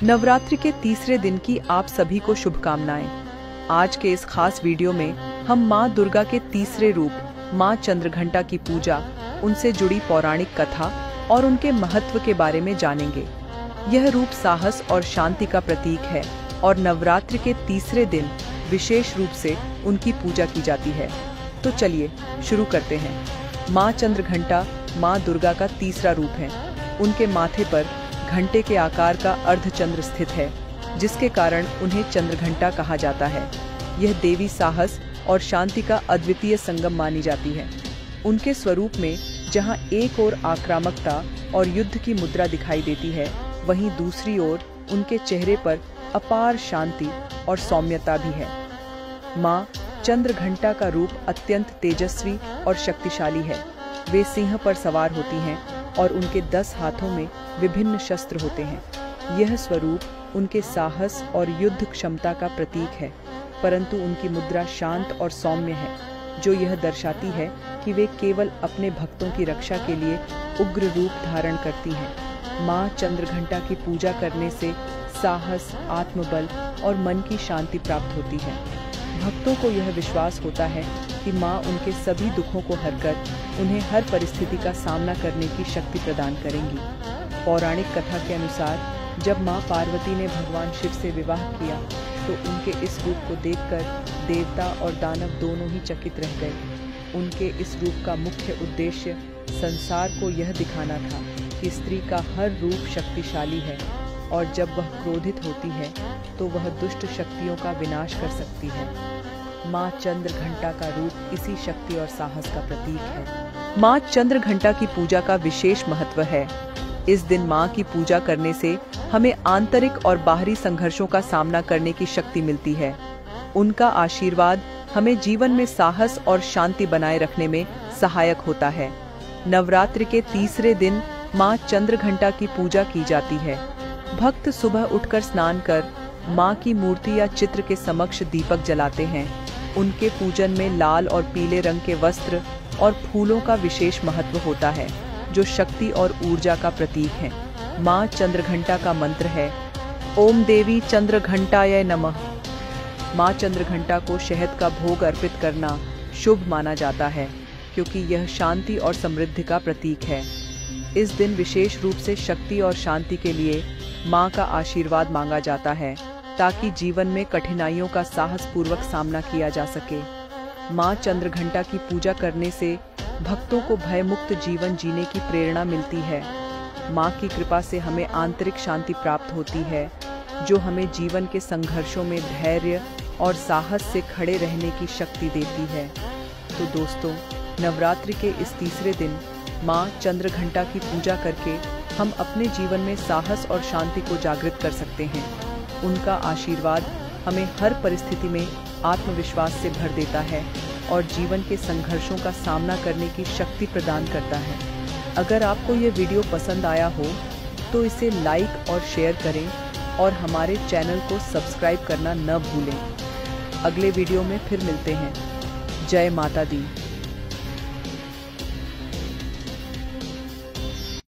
नवरात्रि के तीसरे दिन की आप सभी को शुभकामनाएं। आज के इस खास वीडियो में हम माँ दुर्गा के तीसरे रूप माँ चंद्रघंटा की पूजा, उनसे जुड़ी पौराणिक कथा और उनके महत्व के बारे में जानेंगे। यह रूप साहस और शांति का प्रतीक है और नवरात्रि के तीसरे दिन विशेष रूप से उनकी पूजा की जाती है। तो चलिए शुरू करते हैं। माँ चंद्रघंटा माँ दुर्गा का तीसरा रूप है। उनके माथे पर घंटे के आकार का अर्धचंद्र स्थित है, जिसके कारण उन्हें चंद्रघंटा कहा जाता है। यह देवी साहस और शांति का अद्वितीय संगम मानी जाती है। उनके स्वरूप में जहां एक ओर आक्रामकता और युद्ध की मुद्रा दिखाई देती है, वहीं दूसरी ओर उनके चेहरे पर अपार शांति और सौम्यता भी है। माँ चंद्रघंटा का रूप अत्यंत तेजस्वी और शक्तिशाली है। वे सिंह पर सवार होती हैं और उनके 10 हाथों में विभिन्न शस्त्र होते हैं। यह स्वरूप उनके साहस और युद्ध क्षमता का प्रतीक है, परंतु उनकी मुद्रा शांत और सौम्य है, जो यह दर्शाती है कि वे केवल अपने भक्तों की रक्षा के लिए उग्र रूप धारण करती हैं। माँ चंद्रघंटा की पूजा करने से साहस, आत्मबल और मन की शांति प्राप्त होती है। भक्तों को यह विश्वास होता है कि माँ उनके सभी दुखों को हरकर उन्हें हर परिस्थिति का सामना करने की शक्ति प्रदान करेंगी। पौराणिक कथा के अनुसार जब माँ पार्वती ने भगवान शिव से विवाह किया, तो उनके इस रूप को देखकर देवता और दानव दोनों ही चकित रह गए। उनके इस रूप का मुख्य उद्देश्य संसार को यह दिखाना था कि स्त्री का हर रूप शक्तिशाली है और जब वह क्रोधित होती है तो वह दुष्ट शक्तियों का विनाश कर सकती है। माँ चंद्रघंटा का रूप इसी शक्ति और साहस का प्रतीक है। माँ चंद्रघंटा की पूजा का विशेष महत्व है। इस दिन माँ की पूजा करने से हमें आंतरिक और बाहरी संघर्षों का सामना करने की शक्ति मिलती है। उनका आशीर्वाद हमें जीवन में साहस और शांति बनाए रखने में सहायक होता है। नवरात्रि के तीसरे दिन माँ चंद्रघंटा की पूजा की जाती है। भक्त सुबह उठकर स्नान कर माँ की मूर्ति या चित्र के समक्ष दीपक जलाते हैं। उनके पूजन में लाल और पीले रंग के वस्त्र और फूलों का विशेष महत्व होता है, जो शक्ति और ऊर्जा का प्रतीक है। माँ चंद्रघंटा का मंत्र है ओम देवी चंद्रघंटाय नमः। माँ चंद्रघंटा को शहद का भोग अर्पित करना शुभ माना जाता है, क्योंकि यह शांति और समृद्धि का प्रतीक है। इस दिन विशेष रूप से शक्ति और शांति के लिए माँ का आशीर्वाद मांगा जाता है, ताकि जीवन में कठिनाइयों का साहसपूर्वक सामना किया जा सके। माँ चंद्रघंटा की पूजा करने से भक्तों को भयमुक्त जीवन जीने की प्रेरणा मिलती है। माँ की कृपा से हमें आंतरिक शांति प्राप्त होती है, जो हमें जीवन के संघर्षों में धैर्य और साहस से खड़े रहने की शक्ति देती है। तो दोस्तों, नवरात्रि के इस तीसरे दिन माँ चंद्रघंटा की पूजा करके हम अपने जीवन में साहस और शांति को जागृत कर सकते हैं। उनका आशीर्वाद हमें हर परिस्थिति में आत्मविश्वास से भर देता है और जीवन के संघर्षों का सामना करने की शक्ति प्रदान करता है। अगर आपको ये वीडियो पसंद आया हो तो इसे लाइक और शेयर करें और हमारे चैनल को सब्सक्राइब करना न भूलें। अगले वीडियो में फिर मिलते हैं। जय माता दी।